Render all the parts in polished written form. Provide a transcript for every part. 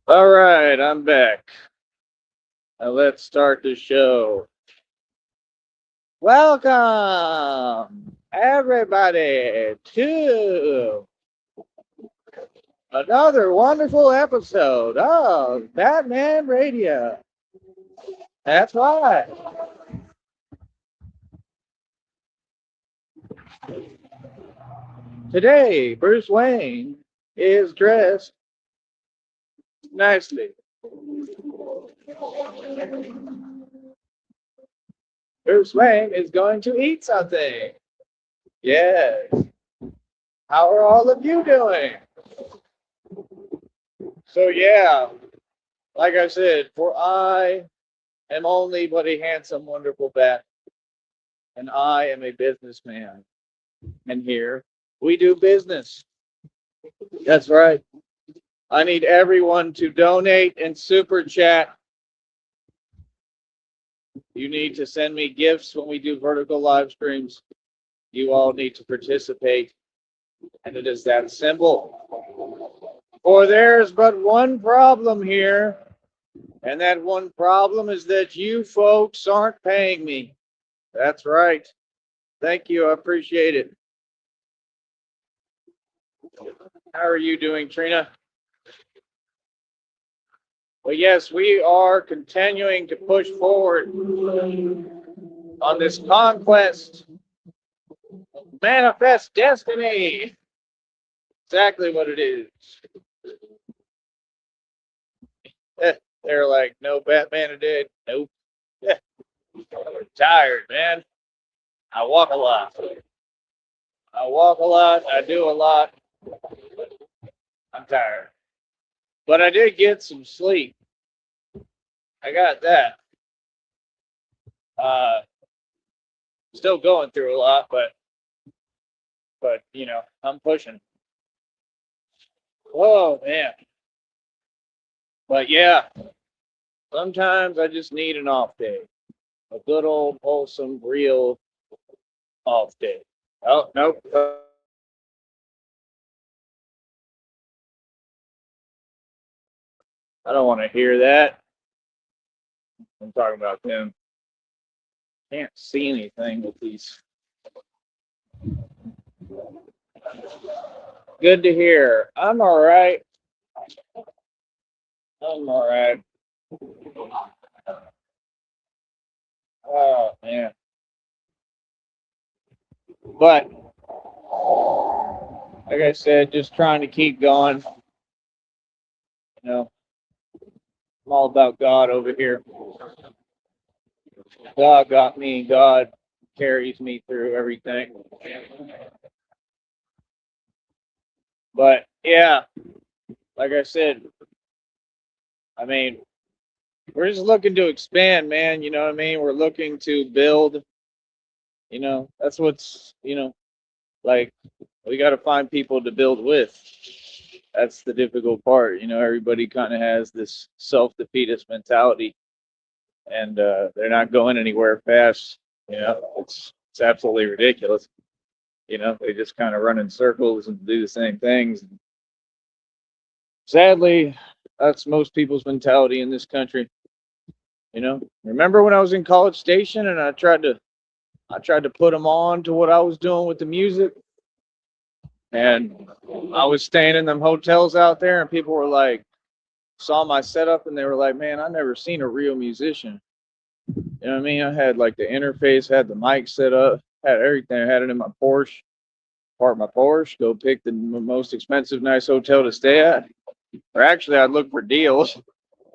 All right, I'm back. Now let's start the show. Welcome, everybody, to another wonderful episode of Batman Radio. That's right. Today, Bruce Wayne is dressed nicely. Bruce Wayne is going to eat something. Yes. How are all of you doing? So, yeah, like I said, for I am only but a handsome, wonderful bat, and I am a businessman. And here we do business. That's right. I need everyone to donate and super chat. You need to send me gifts when we do vertical live streams. You all need to participate, and it is that simple. For there's but one problem here, and that one problem is that you folks aren't paying me. That's right. Thank you. I appreciate it. How are you doing, Trina? Well, yes, we are continuing to push forward on this conquest. Manifest destiny. Exactly what it is. They're like, no Batman today. Nope. I'm tired, man. I walk a lot. I walk a lot. I do a lot. I'm tired. But I did get some sleep. I got that. Uh, Still going through a lot, but I'm pushing. Oh man. But yeah, sometimes I just need an off day. A good old wholesome, real off day. Oh nope. I don't want to hear that. I'm talking about them. Can't see anything with these. Good to hear. I'm all right. I'm all right. Oh man. But like I said, just trying to keep going. You know, I'm all about God over here. God got me. God carries me through everything. But yeah, like I said, I mean, we're just looking to expand, man. You know what I mean? We're looking to build. That's what's like we got to find people to build with. That's the difficult part. Everybody kind of has this self-defeatist mentality, and they're not going anywhere fast. It's absolutely ridiculous. They just kind of run in circles and do the same things. Sadly, that's most people's mentality in this country. Remember when I was in College Station and I tried to put them on to what I was doing with the music, and I was staying in them hotels out there, and people were like, saw my setup, and they were like, "Man, I never seen a real musician." You know what I mean? I had like the interface, had the mic set up, had everything. I had it in my Porsche. Park my Porsche, go pick the most expensive, nice hotel to stay at. Or actually, I'd look for deals.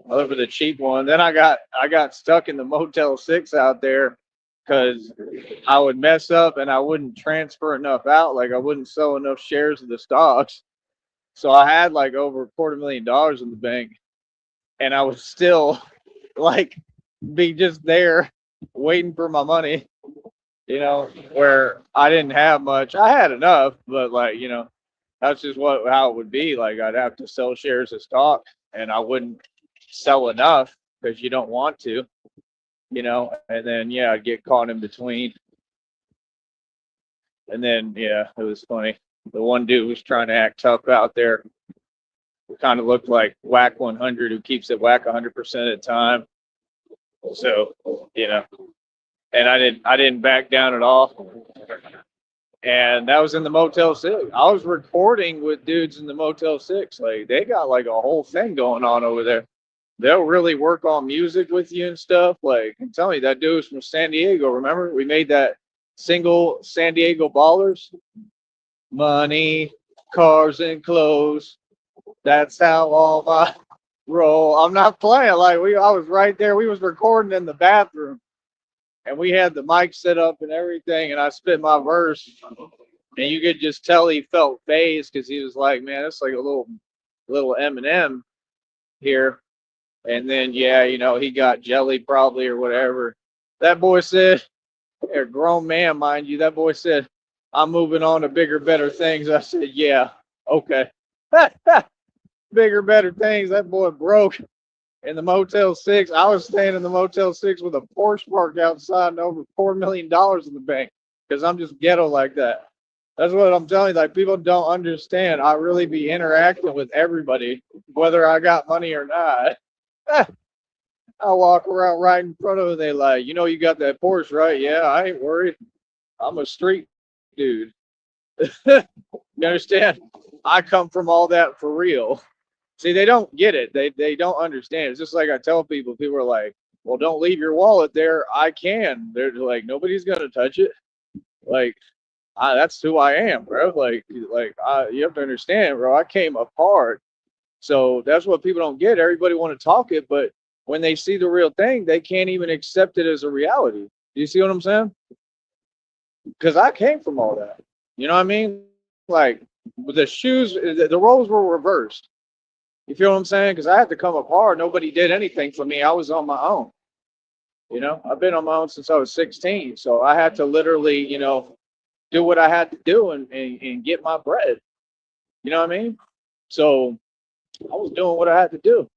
I looked for the cheap one. Then I got stuck in the Motel 6 out there because I would mess up and I wouldn't transfer enough out. Like I wouldn't sell enough shares of the stocks. So I had like over $250,000 in the bank, and I was still like be just there waiting for my money. Where I didn't have much. I had enough, but that's just how it would be. Like I'd have to sell shares of stock, and I wouldn't sell enough because you don't want to. And then yeah, I'd get caught in between. And then yeah, it was funny. The one dude was trying to act tough out there. kind of looked like Whack 100, who keeps it whack 100% of the time. So, you know, and I didn't back down at all. And that was in the Motel 6. I was recording with dudes in the Motel 6. Like, they got like a whole thing going on over there. They'll really work on music with you and stuff. Like, I'm telling you, that dude was from San Diego. Remember, we made that single, San Diego Ballers. Money, cars, and clothes. That's how all my roll. I'm not playing. Like, I was right there. We was recording in the bathroom, and we had the mic set up and everything. And I spit my verse, and you could just tell he felt phased because he was like, "Man, it's like a little Eminem here." And then, yeah, you know, he got jelly probably or whatever. That boy said, a grown man, mind you, that boy said, "I'm moving on to bigger, better things." I said, "Yeah, okay." Bigger, better things. That boy broke in the Motel 6. I was staying in the Motel 6 with a Porsche parked outside and over $4 million in the bank because I'm just ghetto like that. That's what I'm telling you. Like, people don't understand. I really be interacting with everybody, whether I got money or not. I walk around right in front of them. They like, "You know, you got that Porsche, right?" "Yeah, I ain't worried. I'm a street dude." You understand? I come from all that for real. See, they don't get it. They don't understand. It's just like I tell people. People are like, "Well, don't leave your wallet there." I can. They're like, nobody's gonna touch it. Like, that's who I am, bro. You have to understand, bro. I came apart. So that's what people don't get. Everybody want to talk it, but when they see the real thing, they can't even accept it as a reality. Do you see what I'm saying? Because I came from all that. You know what I mean? Like, the shoes, the roles were reversed. You feel what I'm saying? Because I had to come apart. Nobody did anything for me. I was on my own. You know, I've been on my own since I was 16. So I had to literally, you know, do what I had to do and get my bread. You know what I mean? So I was doing what I had to do.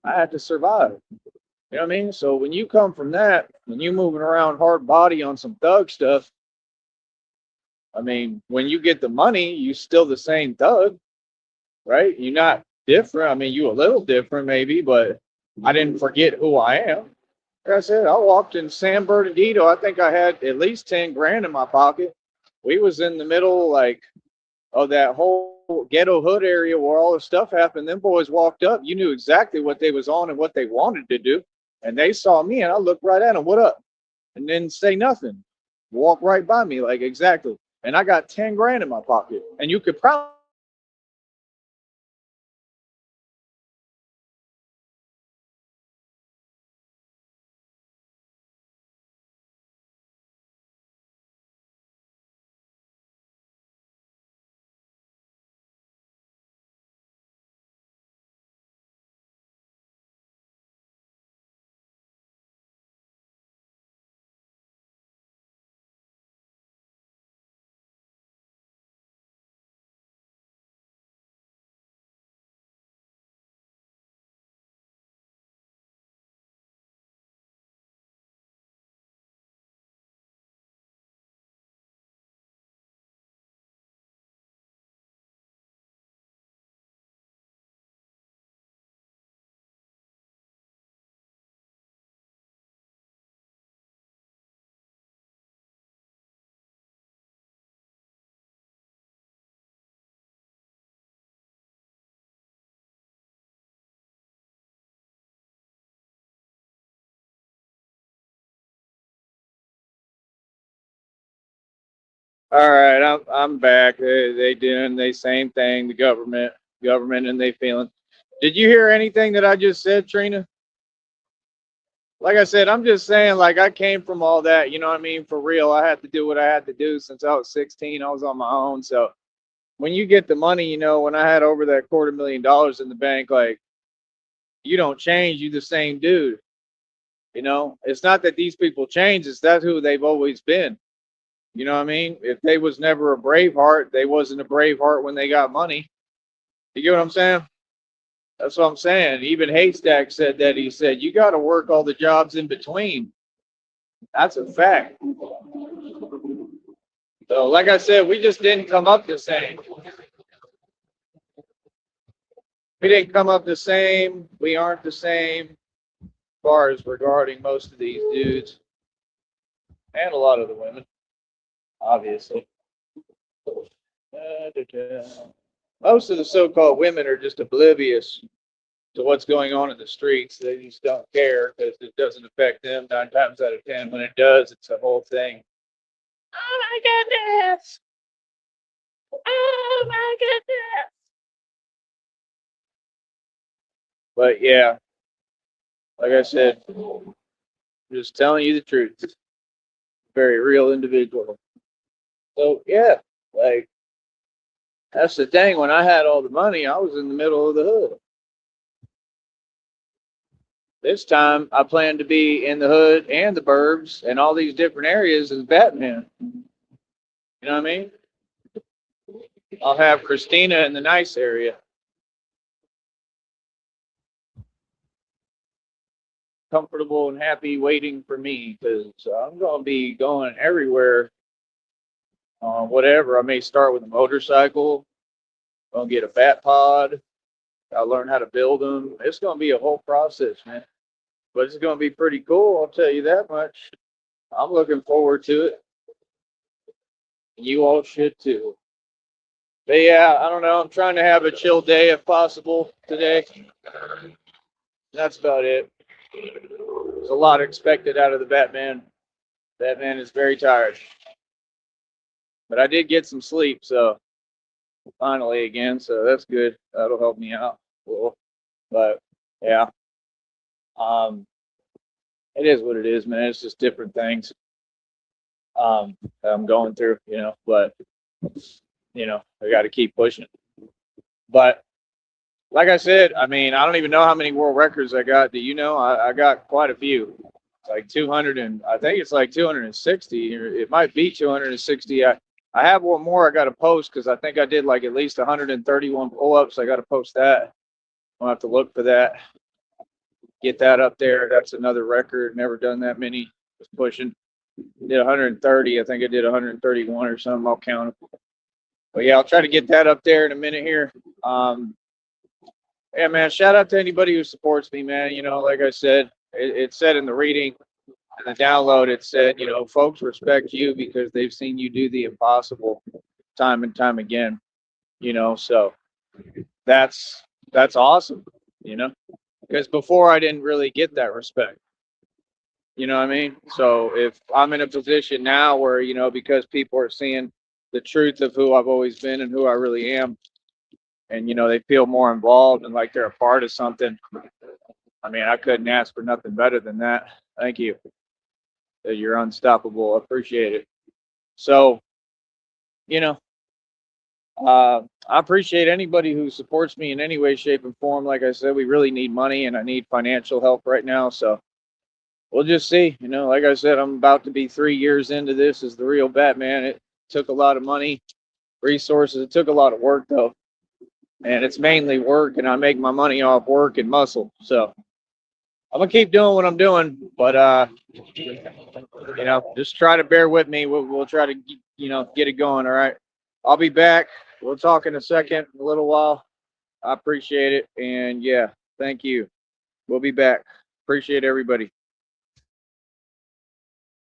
I had to survive. You know what I mean? So when you come from that, when you moving around hard body on some thug stuff, I mean, when you get the money, you still the same thug, right? You're not different. I mean, you a little different maybe, but I didn't forget who I am. Like I said, I walked in San Bernardino. I think I had at least 10 grand in my pocket. We was in the middle, like, of that whole ghetto hood area where all the stuff happened. Them boys walked up. You knew exactly what they was on and what they wanted to do. And they saw me, and I looked right at them. "What up?" And then say nothing. Walk right by me, like, exactly. And I got 10 grand in my pocket. And you could probably All right, I'm back. They doing the same thing. The government, and they feeling. Did you hear anything that I just said, Trina? Like I said, I'm just saying, like, I came from all that. You know what I mean? For real, I had to do what I had to do since I was 16. I was on my own. So when you get the money, you know, when I had over that $250,000 in the bank, like, you don't change. You the same dude. You know, it's not that these people change. It's that who they've always been. You know what I mean? If they was never a brave heart, they wasn't a brave heart when they got money. You get what I'm saying? That's what I'm saying. Even Haystack said that. He said, "You got to work all the jobs in between." That's a fact. So, like I said, we just didn't come up the same. We didn't come up the same. We aren't the same as far as regarding most of these dudes and a lot of the women, obviously. Most of the so-called women are just oblivious to what's going on in the streets. They just don't care because it doesn't affect them 9 times out of 10. When it does, it's a whole thing. Oh my goodness! Oh my goodness! But yeah, like I said, just telling you the truth. Very real individual. So yeah, like that's the thing. When I had all the money, I was in the middle of the hood. This time, I plan to be in the hood and the burbs and all these different areas as Batman. You know what I mean? I'll have Christina in the nice area. Comfortable and happy waiting for me because I'm going to be going everywhere. Whatever. I may start with a motorcycle. I'll get a bat pod. I'll learn how to build them. It's going to be a whole process, man. But it's going to be pretty cool. I'll tell you that much. I'm looking forward to it. You all should too. But yeah, I don't know. I'm trying to have a chill day if possible today. That's about it. There's a lot expected out of the Batman. Batman is very tired. But I did get some sleep, so finally again, so that's good. That'll help me out. Cool. But yeah. Um it is what it is, man. It's just different things. I'm going through, but I gotta keep pushing. But like I said, I mean, I don't even know how many world records I got. Do you know? I got quite a few. It's like 200 and I think it's like 260 or it might be 260. I have one more I got to post because I think I did like at least 131 pull-ups. I got to post that. I'll have to look for that. Get that up there. That's another record. Never done that many. Just pushing. Did 130. I think I did 131 or something. I'll count them. But yeah, I'll try to get that up there in a minute here. Yeah, man, shout out to anybody who supports me, man. Like I said, it said in the reading and the download, it said, folks respect you because they've seen you do the impossible time and time again. So that's awesome, because before I didn't really get that respect. You know what I mean? So if I'm in a position now where, because people are seeing the truth of who I've always been and who I really am, and they feel more involved and like they're a part of something. I mean, I couldn't ask for nothing better than that. Thank you. You're unstoppable. I appreciate it. So, you know, I appreciate anybody who supports me in any way, shape, and form. Like I said, we really need money and I need financial help right now. So we'll just see. Like I said, I'm about to be 3 years into this as the real Batman. It took a lot of money, resources. It took a lot of work, though. And it's mainly work, and I make my money off work and muscle. So I'm gonna keep doing what I'm doing, but just try to bear with me. We'll try to get it going. All right, I'll be back. We'll talk in a second, a little while. I appreciate it, and yeah, thank you. We'll be back. Appreciate everybody.